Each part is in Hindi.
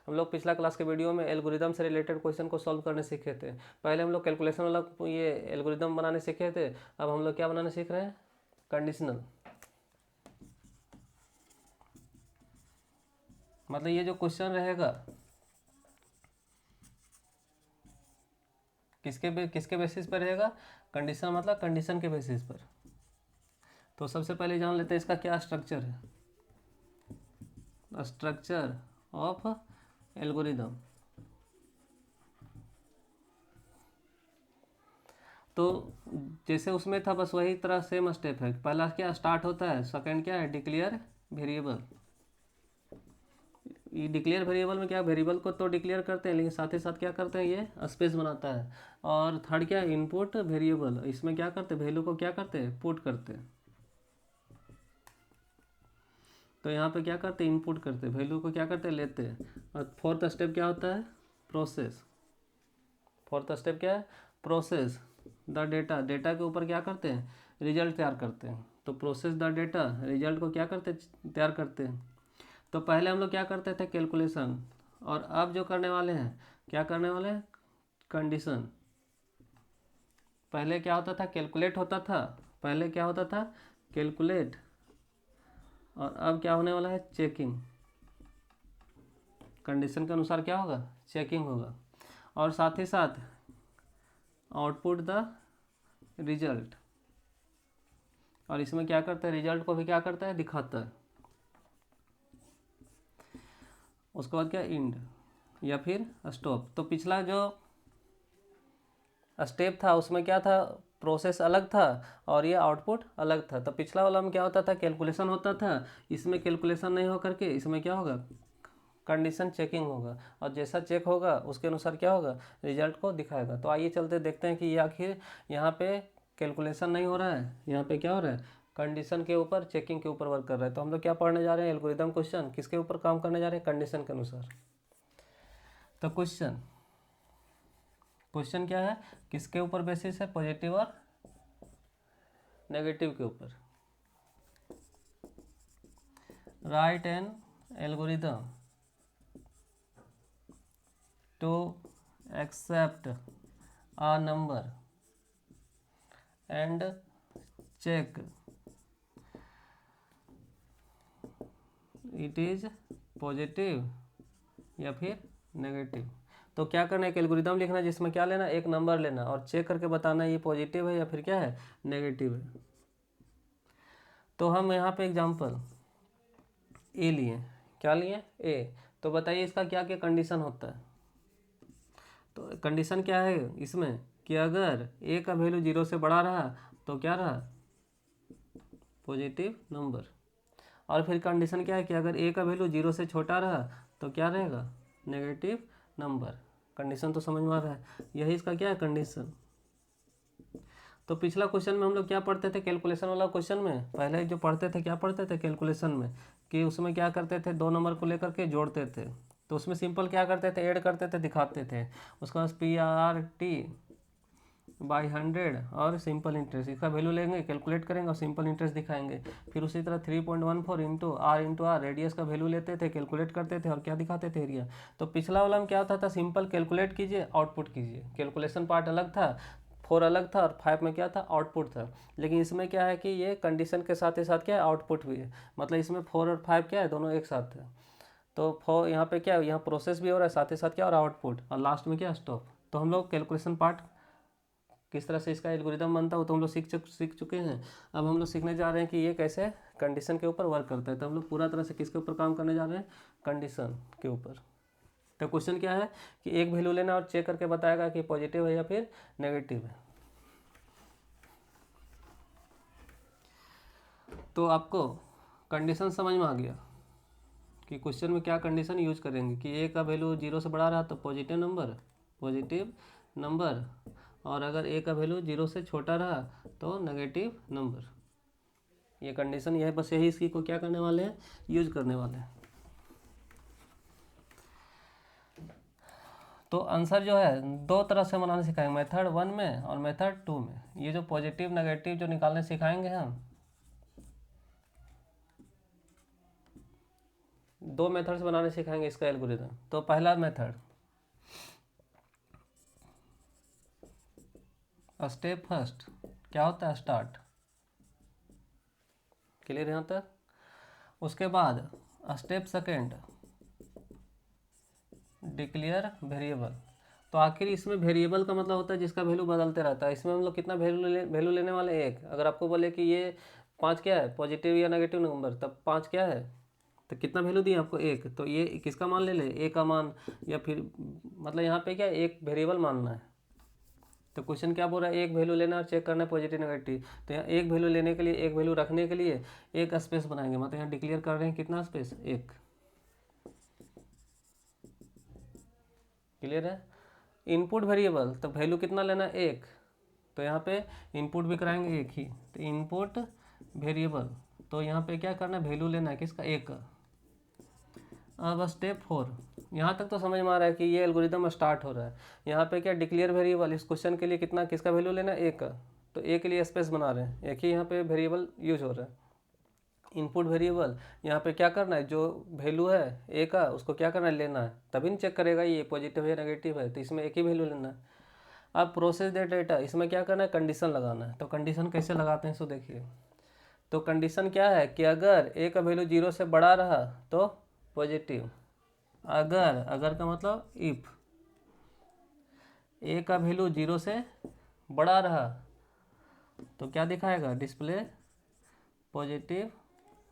हम लोग पिछला क्लास के वीडियो में एल्गोरिदम से रिलेटेड क्वेश्चन को सॉल्व करने सीखे थे। पहले हम लोग कैलकुलेशन वाला ये एल्गोरिदम बनाने सीखे थे, अब हम लोग क्या बनाने सीख रहे हैं, कंडीशनल। मतलब ये जो क्वेश्चन रहेगा किसके बेसिस पर रहेगा, कंडीशन, मतलब कंडीशन के बेसिस पर। तो सबसे पहले जान लेते हैं इसका क्या स्ट्रक्चर है, स्ट्रक्चर ऑफ एल्गोरिदम। तो जैसे उसमें था बस वही तरह सेम स्टेप है। पहला क्या स्टार्ट होता है, सेकंड क्या है, डिक्लेयर वेरिएबल। ये डिक्लेयर वेरिएबल में क्या, वेरिएबल को तो डिक्लेयर करते हैं लेकिन साथ ही साथ क्या करते हैं, ये स्पेस बनाता है। और थर्ड क्या है, इनपुट वेरिएबल। इसमें क्या करते हैं, वैल्यू को क्या करते हैं, पुट करते हैं। तो यहाँ पे क्या करते हैं, इनपुट करते हैं, वैल्यू को क्या करते हैं, लेते हैं। और फोर्थ स्टेप क्या होता है, प्रोसेस। फोर्थ स्टेप क्या है, प्रोसेस द डेटा। डेटा के ऊपर क्या करते हैं, रिजल्ट तैयार करते हैं। तो प्रोसेस द डेटा, रिजल्ट को क्या करते हैं, तैयार करते हैं। तो पहले हम लोग क्या करते थे, कैलकुलेशन, और अब जो करने वाले हैं, क्या करने वाले हैं, कंडीशन। पहले क्या होता था, कैलकुलेट होता था, पहले क्या होता था, कैलकुलेट, और अब क्या होने वाला है, चेकिंग। कंडीशन के अनुसार क्या होगा, चेकिंग होगा। और साथ ही साथ आउटपुट द रिजल्ट। और इसमें क्या करता है, रिजल्ट को भी क्या करता है, दिखाता है। उसके बाद क्या, इंड या फिर स्टॉप। तो पिछला जो स्टेप था उसमें क्या था, प्रोसेस अलग था और ये आउटपुट अलग था। तो पिछला वाला में क्या होता था, कैलकुलेशन होता था, इसमें कैलकुलेशन नहीं हो करके इसमें क्या होगा, कंडीशन चेकिंग होगा। और जैसा चेक होगा उसके अनुसार क्या होगा, रिजल्ट को दिखाएगा। तो आइए चलते देखते हैं कि ये आखिर यहाँ पे कैलकुलेशन नहीं हो रहा है, यहाँ पे क्या हो रहा है, कंडीशन के ऊपर, चेकिंग के ऊपर वर्क कर रहा है। तो हम लोग क्या पढ़ने जा रहे हैं, एल्गोरिदम क्वेश्चन किसके ऊपर काम करने जा रहे हैं, कंडीशन के अनुसार। तो क्वेश्चन क्या है, किसके ऊपर बेसिस है, पॉजिटिव और नेगेटिव के ऊपर। Write an algorithm to accept a number and check it is positive या फिर नेगेटिव। तो क्या करना है, एक एल्गोरिदम लिखना है जिसमें क्या लेना, एक नंबर लेना और चेक करके बताना ये पॉजिटिव है या फिर क्या है, नेगेटिव है। तो हम यहाँ पे एग्जांपल ए लिए, क्या लिए, ए। तो बताइए इसका क्या क्या कंडीशन होता है। तो कंडीशन क्या है इसमें, कि अगर ए का वैल्यू 0 से बड़ा रहा तो क्या रहा, पॉजिटिव नंबर। और फिर कंडीशन क्या है कि अगर ए का वैल्यू 0 से छोटा रहा तो क्या रहेगा, नेगेटिव नंबर। कंडीशन तो समझ में आ रहा है, यही इसका क्या है, कंडीशन। तो पिछला क्वेश्चन में हम लोग क्या पढ़ते थे, कैलकुलेशन वाला क्वेश्चन में पहले जो पढ़ते थे, क्या पढ़ते थे कैलकुलेशन में, कि उसमें क्या करते थे, दो नंबर को लेकर के जोड़ते थे। तो उसमें सिंपल क्या करते थे, ऐड करते थे, दिखाते थे। उसके बाद PRT/100 और सिंपल इंटरेस्ट, इसका वैल्यू लेंगे, कैलकुलेट करेंगे और सिंपल इंटरेस्ट दिखाएंगे। फिर उसी तरह 3.14 इंटू आर रेडियस का वैल्यू लेते थे, कैलकुलेट करते थे और क्या दिखाते थे, एरिया। तो पिछला वाला में क्या होता था, सिंपल कैलकुलेट कीजिए, आउटपुट कीजिए। कैलकुलेशन पार्ट अलग था, 4 अलग था और 5 में क्या था, आउटपुट था। लेकिन इसमें क्या है कि ये कंडीशन के साथ ही साथ क्या है, आउटपुट भी है। मतलब इसमें 4 और 5 क्या है, दोनों एक साथ है। तो फॉर यहाँ पे क्या है, यहाँ प्रोसेस भी हो रहा है साथ ही साथ क्या, और आउटपुट, और लास्ट में क्या, स्टॉप। तो हम लोग कैलकुलेशन पार्ट किस तरह से इसका एल्गोरिदम बनता है तो हम लोग सीख चुके हैं। अब हम लोग सीखने जा रहे हैं कि ये कैसे कंडीशन के ऊपर वर्क करता है। तो हम लोग पूरा तरह से किसके ऊपर काम करने जा रहे हैं, कंडीशन के ऊपर। तो क्वेश्चन क्या है कि एक वैल्यू लेना और चेक करके बताएगा कि पॉजिटिव है या फिर नेगेटिव है। तो आपको कंडीशन समझ में आ गया कि क्वेश्चन में क्या कंडीशन यूज करेंगे, कि ए का वैल्यू 0 से बड़ा रहा तो पॉजिटिव नंबर, और अगर ए का वैल्यू 0 से छोटा रहा तो नेगेटिव नंबर। ये कंडीशन यह है, बस यही इसकी को क्या करने वाले हैं, यूज करने वाले हैं। तो आंसर जो है दो तरह से बनाना सिखाएंगे, मेथड 1 में और मेथड 2 में। ये जो पॉजिटिव नेगेटिव जो निकालने सिखाएंगे हम, दो मेथड्स बनाने सिखाएंगे इसका एल्गोरिदम। तो पहला मेथड, स्टेप फर्स्ट क्या होता है, स्टार्ट। क्लियर यहाँ तक। उसके बाद स्टेप सेकेंड, डिक्लेयर वेरिएबल। तो आखिर इसमें वेरिएबल का मतलब होता है जिसका वैल्यू बदलते रहता है। इसमें हम लोग कितना वैल्यू लेने वाले, एक। अगर आपको बोले कि ये 5 क्या है, पॉजिटिव या नेगेटिव नंबर, तब 5 क्या है, तो कितना वैल्यू दिए आपको, एक। तो ये किसका मान ले ए का मान, या फिर मतलब यहाँ पे क्या एक वेरिएबल मानना है। तो क्वेश्चन क्या बोल रहा है, एक वैल्यू लेना और चेक करना है पॉजिटिव नेगेटिव। तो यहाँ एक वैल्यू लेने के लिए, एक वैल्यू रखने के लिए एक स्पेस बनाएंगे। मतलब यहाँ डिक्लेयर कर रहे हैं कितना स्पेस, एक। क्लियर है। इनपुट वेरिएबल, तो वैल्यू कितना लेना, एक। तो यहाँ पे इनपुट भी कराएंगे एक ही, तो इनपुट वेरिएबल। तो यहाँ पे क्या करना है, वैल्यू लेना है किसका, एक का। अब स्टेप 4, यहाँ तक तो समझ में आ रहा है कि ये एल्गोरिदम स्टार्ट हो रहा है। यहाँ पे क्या, डिक्लेयर वेरिएबल, इस क्वेश्चन के लिए कितना, किसका वैल्यू लेना है, एक का। तो ए के लिए स्पेस बना रहे हैं, एक ही यहाँ पे वेरिएबल यूज हो रहा है। इनपुट वेरिएबल, यहाँ पे क्या करना है, जो वैल्यू है ए का उसको क्या करना है, लेना है। तभी नहीं चेक करेगा ये पॉजिटिव है नेगेटिव है, तो इसमें एक ही वैल्यू लेना है। अब प्रोसेस द डेटा, इसमें क्या करना है, कंडीशन लगाना है। तो कंडीशन कैसे लगाते हैं, सो देखिए। तो कंडीशन क्या है कि अगर ए का वैल्यू 0 से बड़ा रहा तो पॉजिटिव। अगर, अगर का मतलब इफ ए का वैल्यू 0 से बड़ा रहा तो क्या दिखाएगा, display positive,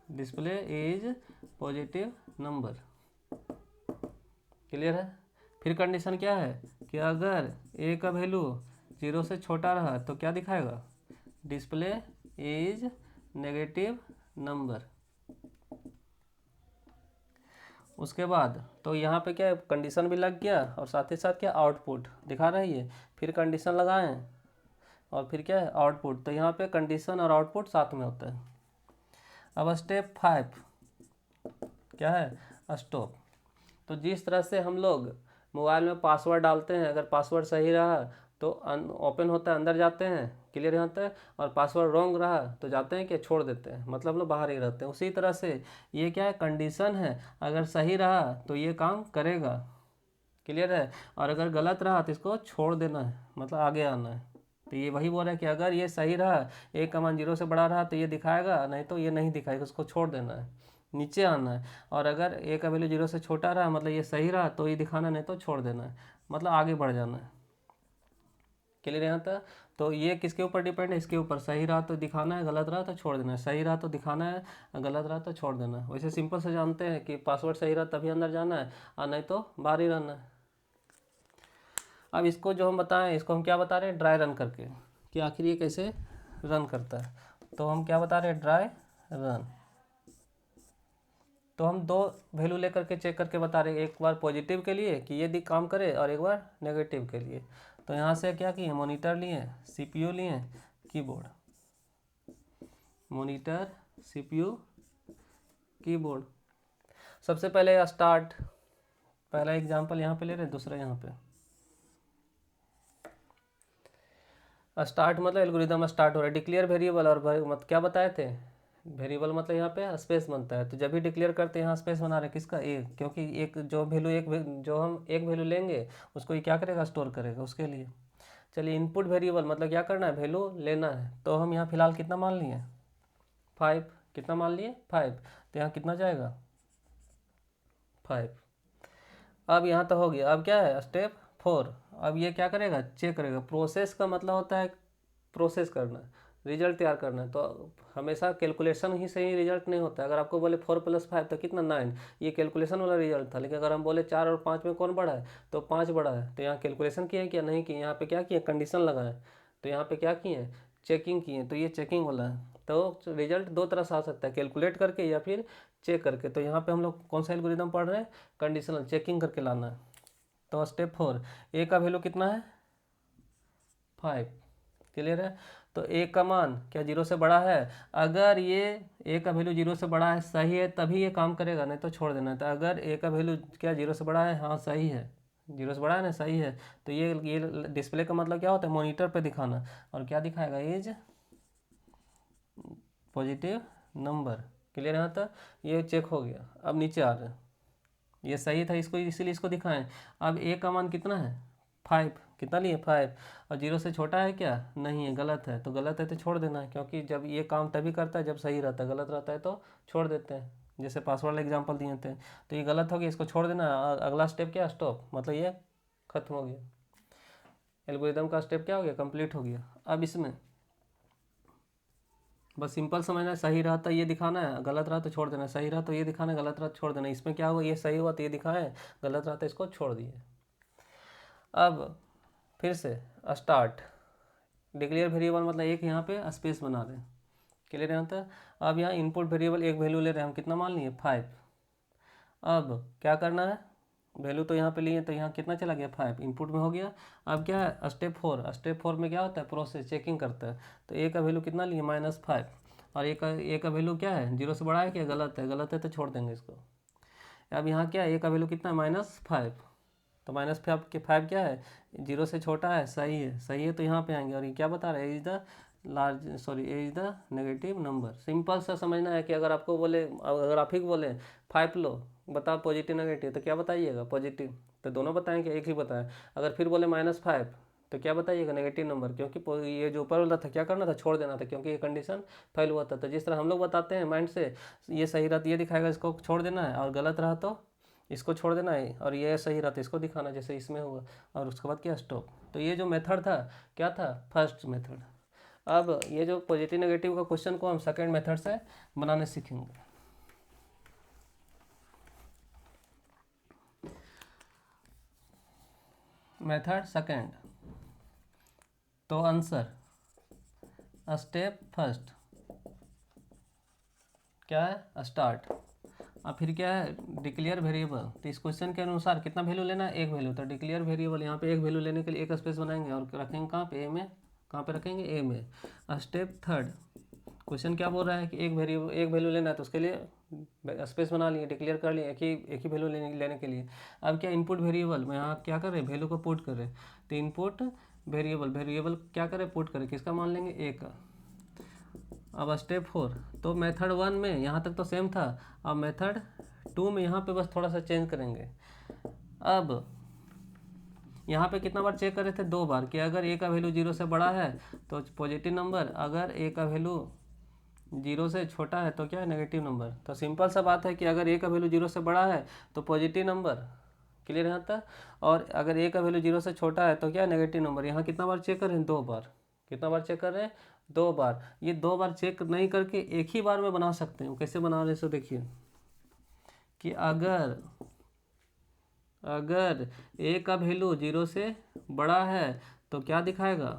display is positive number. Clear है। फिर कंडीशन क्या है कि अगर ए का वैल्यू 0 से छोटा रहा तो क्या दिखाएगा, डिस्प्ले इज नेगेटिव नंबर। उसके बाद तो यहाँ पे क्या कंडीशन भी लग गया और साथ ही साथ क्या आउटपुट दिखा रही है। फिर कंडीशन लगाएं और फिर क्या है, आउटपुट। तो यहाँ पे कंडीशन और आउटपुट साथ में होता है। अब स्टेप 5 क्या है, स्टॉप। तो जिस तरह से हम लोग मोबाइल में पासवर्ड डालते हैं, अगर पासवर्ड सही रहा तो ओपन होता है, अंदर जाते हैं, क्लियर होता है। और पासवर्ड रॉन्ग रहा तो जाते हैं कि छोड़ देते हैं, मतलब लोग बाहर ही रहते हैं। उसी तरह से ये क्या है, कंडीशन है, अगर सही रहा तो ये काम करेगा, क्लियर है। और अगर गलत रहा तो इसको छोड़ देना है, मतलब आगे आना है। तो ये वही बोल रहा है कि अगर ये सही रहा, ए का मान 0 से बड़ा रहा तो ये दिखाएगा, नहीं तो ये नहीं दिखाएगा, उसको छोड़ देना है, नीचे आना है। और अगर ए का वैल्यू 0 से छोटा रहा, मतलब ये सही रहा तो ये दिखाना, नहीं तो छोड़ देना है, मतलब आगे बढ़ जाना है। क्लियर यहाँ तक। तो ये किसके ऊपर डिपेंड है, इसके ऊपर। सही रहा तो दिखाना है, गलत रहा तो छोड़ देना है। सही रहा तो दिखाना है, गलत रहा तो छोड़ देना है। वैसे सिंपल से जानते हैं कि पासवर्ड सही रहा तभी अंदर जाना है, और नहीं तो बाहर ही रहना है। अब इसको जो हम बताएं, इसको हम क्या बता रहे हैं, ड्राई रन करके, कि आखिर ये कैसे रन करता है। तो हम क्या बता रहे हैं, ड्राई रन। तो हम दो वैल्यू लेकर के चेक करके बता रहे हैं, एक बार पॉजिटिव के लिए कि ये काम करे, और एक बार नेगेटिव के लिए। तो यहाँ से क्या किए, मॉनिटर लिए, सीपीयू लिए, कीबोर्ड। Monitor, CPU, keyboard. सबसे पहले स्टार्ट, पहला एग्जांपल यहाँ पे ले रहे हैं, दूसरा यहाँ पे। स्टार्ट मतलब एल्गोरिदम स्टार्ट हो रहा है। डिक्लेयर वेरिएबल, और मत क्या बताए थे, वेरिएबल मतलब यहाँ पे स्पेस बनता है। तो जब भी डिक्लेयर करते हैं यहाँ स्पेस बना रहे हैं, किसका, ए। क्योंकि एक जो वैल्यू जो हम एक वैल्यू लेंगे उसको ये क्या करेगा, स्टोर करेगा, उसके लिए। चलिए, इनपुट वेरिएबल मतलब क्या करना है, वैल्यू लेना है। तो हम यहाँ फिलहाल कितना मान लिए, 5। कितना मान लिए, 5। तो यहाँ कितना जाएगा, 5। अब यहाँ तो हो गया। अब क्या है, स्टेप 4। अब ये क्या करेगा, चेक करेगा। प्रोसेस का मतलब होता है प्रोसेस करना, रिजल्ट तैयार करना है। तो हमेशा कैलकुलेशन ही से ही रिजल्ट नहीं होता है। अगर आपको बोले 4 + 5 तो कितना, 9, ये कैलकुलेशन वाला रिजल्ट था। लेकिन अगर हम बोले 4 और 5 में कौन बड़ा है, तो 5 बड़ा है। तो यहाँ कैलकुलेशन किए क्या, नहीं किए। यहाँ पे क्या किए, कंडीशन लगाए। तो यहाँ पे क्या किए, चेकिंग किए। तो ये चेकिंग वाला है। तो रिजल्ट दो तरह से आ सकता है, कैलकुलेट करके या फिर चेक करके। तो यहाँ पे हम लोग कौन सा एल्गोरिदम पढ़ रहे हैं, कंडीशनल, चेकिंग करके लाना है। तो स्टेप 4, ए का वैल्यू कितना है, 5। क्लियर है। तो ए का मान क्या 0 से बड़ा है, अगर ये ए का वैल्यू 0 से बड़ा है, सही है, तभी ये काम करेगा, नहीं तो छोड़ देना है। तो अगर ए का वैल्यू क्या 0 से बड़ा है, हाँ सही है, 0 से बड़ा है ना, सही है। तो ये डिस्प्ले का मतलब क्या होता है, मॉनिटर पे दिखाना। और क्या दिखाएगा, इज पॉजिटिव नंबर। क्लियर यहाँ तक। ये चेक हो गया। अब नीचे आ रहे हैं, ये सही था, इसको इसीलिए इसको दिखाएं। अब ए का मान कितना है 5, कितना लिए 5, और 0 से छोटा है क्या, नहीं है, गलत है। तो गलत है तो छोड़ देना है, क्योंकि जब ये काम तभी करता है जब सही रहता है, गलत रहता है तो छोड़ देते हैं। जैसे पासवर्ड वाला एग्जाम्पल दिए थे, तो ये गलत हो गया, इसको छोड़ देना है। अगला स्टेप क्या, स्टॉप, मतलब ये खत्म हो गया, एल्गोरिदम का स्टेप क्या हो गया, कंप्लीट हो गया। अब इसमें बस सिंपल समझना है, सही रहा तो ये दिखाना है, गलत रहा तो छोड़ देना है, सही रहा तो ये दिखाना है, गलत रहा तो छोड़ देना है। इसमें क्या हुआ, ये सही हुआ तो ये दिखाएं, गलत रहा तो इसको छोड़ दिए। अब फिर से स्टार्ट, डिक्लेयर वेरिएबल मतलब एक यहाँ पे स्पेस बना रहे हैं, क्लियर यहाँ तक। अब यहाँ इनपुट वेरिएबल एक वैल्यू ले रहे हैं हम, कितना मान लिए 5। अब क्या करना है, वैल्यू तो यहाँ पे लिए तो यहाँ कितना चला गया 5, इनपुट में हो गया। अब क्या है स्टेप 4, स्टेप 4 में क्या होता है, प्रोसेस चेकिंग करता है। तो ए का वैल्यू कितना लिए -5, और ए का वैल्यू क्या है 0 से बड़ा है क्या, गलत है, गलत है तो छोड़ देंगे इसको। अब यहाँ क्या है, ए का वैल्यू कितना है -5, तो -5 क्या है, 0 से छोटा है, सही है, सही है तो यहाँ पे आएंगे। और ये क्या बता रहे हैं, A is the negative number. Simple सा समझना है कि अगर आपको बोले, अगर आप ही को बोले 5 लो, बताओ पॉजिटिव नेगेटिव, तो क्या बताइएगा, पॉजिटिव, तो दोनों बताएं कि एक ही बताएं। अगर फिर बोले -5 तो क्या बताइएगा, नेगेटिव नंबर, क्योंकि ये जो ऊपर वाला था क्या करना था, छोड़ देना था, क्योंकि ये कंडीशन फेल हुआ था। तो जिस तरह हम लोग बताते हैं माइंड से, ये सही रहा तो ये दिखाएगा, इसको छोड़ देना है, और गलत रहा तो इसको छोड़ देना है, और ये सही रहा तो इसको दिखाना, जैसे इसमें हुआ। और उसके बाद क्या, स्टॉप। तो ये जो मेथड था क्या था, फर्स्ट मेथड। अब ये जो पॉजिटिव नेगेटिव का क्वेश्चन को हम सेकंड मेथड से बनाने सीखेंगे। मेथड सेकंड, तो आंसर स्टेप फर्स्ट क्या है, स्टार्ट। अब फिर क्या है, डिक्लेयर वेरिएबल। तो इस क्वेश्चन के अनुसार कितना वैल्यू लेना है, एक वैल्यू। तो डिक्लेयर वेरिएबल यहाँ पे एक वैल्यू लेने के लिए एक स्पेस बनाएंगे और रखेंगे कहाँ पे, ए में, कहाँ पे रखेंगे, ए में। स्टेप थर्ड, क्वेश्चन क्या बोल रहा है कि एक वैल्यू लेना है, तो उसके लिए स्पेस बना लिए, डिक्लेयर कर लिए एक ही वैल्यू लेने के लिए। अब क्या, इनपुट वेरिएबल में यहाँ क्या कर रहे हैं, वैल्यू को पुट कर रहे हैं। तो इनपुट वेरिएबल क्या करें, पुट करें, किसका मान लेंगे, ए का। अब स्टेप 4, तो मेथड 1 में यहाँ तक तो सेम था, अब मेथड 2 में यहाँ पे बस थोड़ा सा चेंज करेंगे। अब यहाँ पे कितना बार चेक करे थे, 2 बार, कि अगर ए का वैल्यू 0 से बड़ा है तो पॉजिटिव नंबर, अगर ए का वैल्यू 0 से छोटा है तो क्या है, नेगेटिव नंबर। तो सिंपल सा बात है कि अगर ए का वैल्यू 0 से बड़ा है तो पॉजिटिव नंबर, क्लियर यहाँ तक। और अगर ए का वैल्यू 0 से छोटा है तो क्या है, नेगेटिव नंबर। यहाँ कितना बार चेक कर रहे हैं, 2 बार। कितना बार चेक कर रहे हैं, 2 बार। ये 2 बार चेक नहीं करके एक ही बार में बना सकते हैं। कैसे बना रहे, सो देखिए कि अगर ए का वैल्यू 0 से बड़ा है तो क्या दिखाएगा,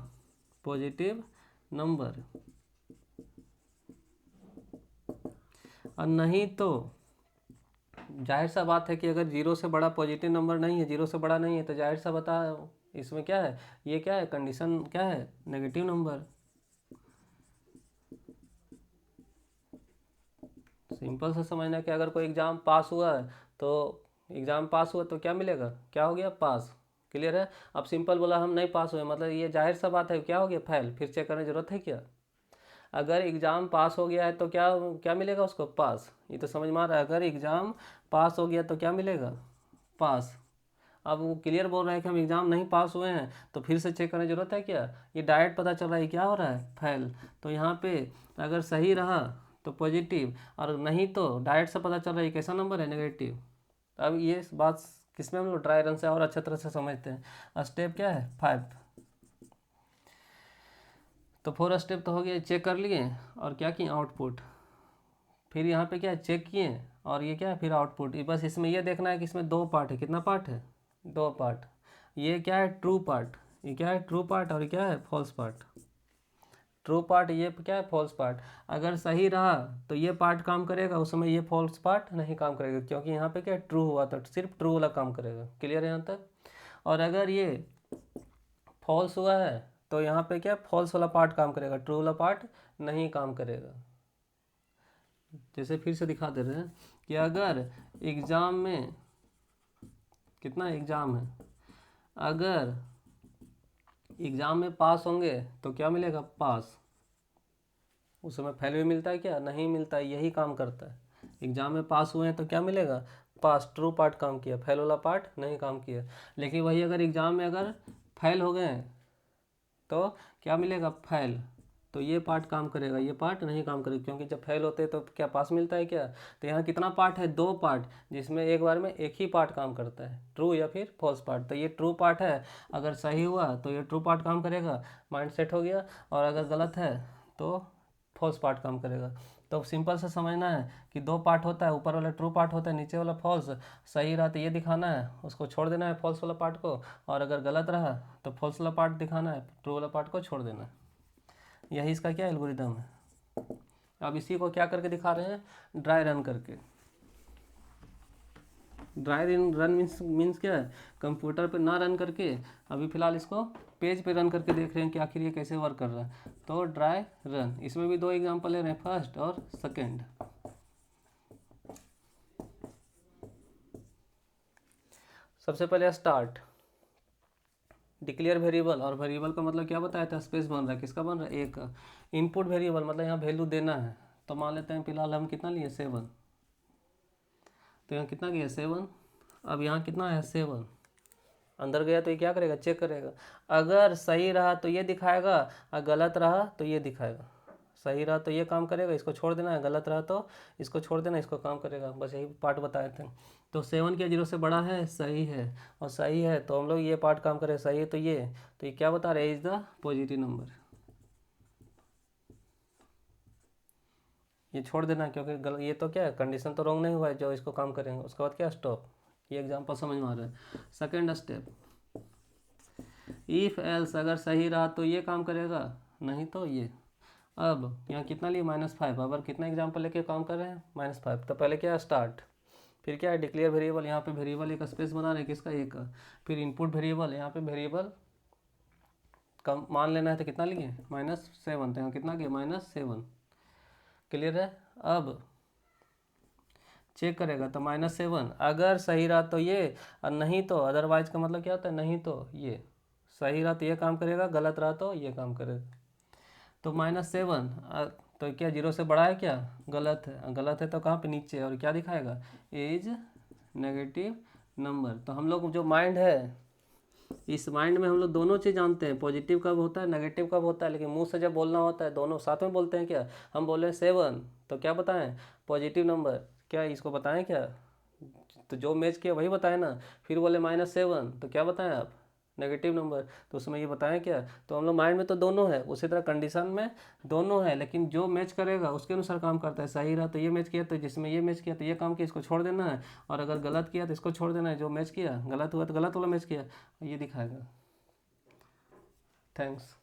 पॉजिटिव नंबर, और नहीं तो जाहिर सा बात है कि अगर 0 से बड़ा पॉजिटिव नंबर नहीं है, 0 से बड़ा नहीं है, तो जाहिर सा बता इसमें क्या है, ये क्या है, कंडीशन क्या है, नेगेटिव नंबर। सिंपल सा समझना कि अगर कोई एग्ज़ाम पास हुआ है तो क्या मिलेगा, क्या हो गया, पास, क्लियर है। अब सिंपल बोला हम नहीं पास हुए, मतलब ये जाहिर सा बात है, क्या हो गया, फेल, फिर चेक करने की जरूरत है क्या। अगर एग्ज़ाम पास हो गया है तो क्या क्या मिलेगा उसको, पास। ये तो समझ में आ रहा है, अगर एग्ज़ाम पास हो गया तो क्या मिलेगा, पास। अब वो क्लियर बोल रहा है कि हम एग्ज़ाम नहीं पास हुए हैं, तो फिर से चेक करने की जरूरत है क्या, ये डायरेक्ट पता चल रहा है क्या हो रहा है, फेल। तो यहाँ पे अगर सही रहा तो पॉजिटिव, और नहीं तो डायरेक्ट से पता चल रहा है कैसा नंबर है, नेगेटिव। अब ये बात किसमें हम लोग ड्राई रन से और अच्छे तरह से समझते हैं। स्टेप क्या है, 5। तो 4 स्टेप तो हो गया, चेक कर लिए और क्या किए, आउटपुट। फिर यहाँ पे क्या है, चेक किए और ये क्या है, फिर आउटपुट। ये बस इसमें ये देखना है कि इसमें 2 पार्ट है, कितना पार्ट है, 2 पार्ट। ये क्या है, ट्रू पार्ट, ये क्या है, ट्रू पार्ट, और ये क्या है, फॉल्स पार्ट। ट्रू पार्ट, ये क्या है, फॉल्स पार्ट। अगर सही रहा तो ये पार्ट काम करेगा, उस समय ये फॉल्स पार्ट नहीं काम करेगा, क्योंकि यहाँ पे क्या ट्रू हुआ था, सिर्फ ट्रू वाला काम करेगा, क्लियर है यहाँ तक। और अगर ये फॉल्स हुआ है तो यहाँ पे क्या फॉल्स वाला पार्ट काम करेगा, ट्रू वाला पार्ट नहीं काम करेगा। जैसे फिर से दिखा दे रहे हैं कि अगर एग्ज़ाम में कितना एग्ज़ाम है, अगर एग्ज़ाम में पास होंगे तो क्या मिलेगा, पास। उस समय फेल भी मिलता है क्या, नहीं मिलता है, यही काम करता है। एग्ज़ाम में पास हुए हैं तो क्या मिलेगा, पास ट्रू पार्ट काम किया, फेल वाला पार्ट नहीं काम किया। लेकिन वही अगर एग्जाम में अगर फेल हो गए तो क्या मिलेगा, फेल, तो ये पार्ट काम करेगा, ये पार्ट नहीं काम करेगा, क्योंकि जब फेल होते हैं तो क्या पास मिलता है क्या। तो यहाँ कितना पार्ट है, 2 पार्ट, जिसमें एक बार में एक ही पार्ट काम करता है, ट्रू या फिर फॉल्स पार्ट। तो ये ट्रू पार्ट है, अगर सही हुआ तो ये ट्रू पार्ट काम करेगा, माइंड सेट हो गया, और अगर गलत है तो फॉल्स पार्ट काम करेगा। तो सिंपल से समझना है कि 2 पार्ट होता है, ऊपर वाला ट्रू पार्ट होता है, नीचे वाला फॉल्स। सही रहा तो ये दिखाना है, उसको छोड़ देना है फॉल्स वाला पार्ट को, और अगर गलत रहा तो फॉल्स वाला पार्ट दिखाना है, ट्रू वाला पार्ट को छोड़ देना है। यही इसका क्या एल्गोरिदम है। अब इसी को क्या करके दिखा रहे हैं, ड्राई रन करके। ड्राई रन मीन्स क्या है, कंप्यूटर पे ना रन करके अभी फ़िलहाल इसको पेज पे रन करके देख रहे हैं कि आखिर ये कैसे वर्क कर रहा है। तो ड्राई रन, इसमें भी 2 एग्जांपल ले रहे हैं, फर्स्ट और सेकंड। सबसे पहले स्टार्ट, डिक्लेयर वेरिएबल, और वेरिएबल का मतलब क्या बताया था, स्पेस बन रहा है, किसका बन रहा है, एक। इनपुट वेरिएबल मतलब यहाँ वैल्यू देना है, तो मान लेते हैं फिलहाल हम कितना लिए, 7। तो यहाँ कितना गया, 7। अब यहाँ कितना है, 7 अंदर गया, तो ये क्या करेगा, चेक करेगा। अगर सही रहा तो ये दिखाएगा, और गलत रहा तो ये दिखाएगा। सही रहा तो ये काम करेगा, इसको छोड़ देना है, गलत रहा तो इसको छोड़ देना, इसको काम करेगा। बस यही पार्ट बताए थे। तो 7 क्या 0 से बड़ा है, सही है, और सही है तो हम लोग ये पार्ट काम करें, सही है तो ये क्या बता रहे हैं, इज द पॉजिटिव नंबर। ये छोड़ देना, क्योंकि ये तो क्या है, कंडीशन तो रॉन्ग नहीं हुआ है जो इसको काम करेंगे। उसके बाद क्या, स्टॉप। ये एग्जांपल समझ में आ रहा है। सेकंड स्टेप, इफ एल्स, अगर सही रहा तो ये काम करेगा, नहीं तो ये। अब यहाँ कितना लिए, -5। अब कितना एग्जांपल लेके काम कर रहे हैं, -5। तो पहले क्या है, स्टार्ट, फिर क्या है, डिक्लेयर वेरिएबल, यहाँ पे वेरिएबल एक स्पेस बना रहे हैं, किसका, एक का। फिर इनपुट वेरिएबल, यहाँ पे वेरिएबल कम मान लेना है, तो कितना लिए, -7। तो यहाँ कितना किया, -7। क्लियर है। अब चेक करेगा तो -7, अगर सही रहा तो ये, और नहीं तो अदरवाइज का मतलब क्या होता है, नहीं तो ये। सही रहा तो ये काम करेगा, गलत रहा तो ये काम करेगा। तो -7, तो क्या 0 से बड़ा है क्या, गलत है, गलत है तो कहाँ पे, नीचे, और क्या दिखाएगा, इज नेगेटिव नंबर। तो हम लोग जो माइंड है, इस माइंड में हम लोग दोनों चीज़ जानते हैं, पॉजिटिव कब होता है, नेगेटिव कब होता है, लेकिन मुंह से जब बोलना होता है दोनों साथ में बोलते हैं क्या। हम बोले 7, तो क्या बताएं, पॉजिटिव नंबर, क्या इसको बताएं क्या, तो जो मैच किया वही बताएं ना। फिर बोले -7, तो क्या बताएं आप, नेगेटिव नंबर, तो उसमें ये बताएं क्या। तो हम लोग माइंड में तो दोनों है, उसी तरह कंडीशन में दोनों है, लेकिन जो मैच करेगा उसके अनुसार काम करता है। सही रहा तो ये मैच किया, तो जिसमें ये मैच किया तो ये काम किया, इसको छोड़ देना है, और अगर गलत किया तो इसको छोड़ देना है, जो मैच किया गलत हुआ तो गलत वाला मैच किया, ये दिखाएगा। थैंक्स।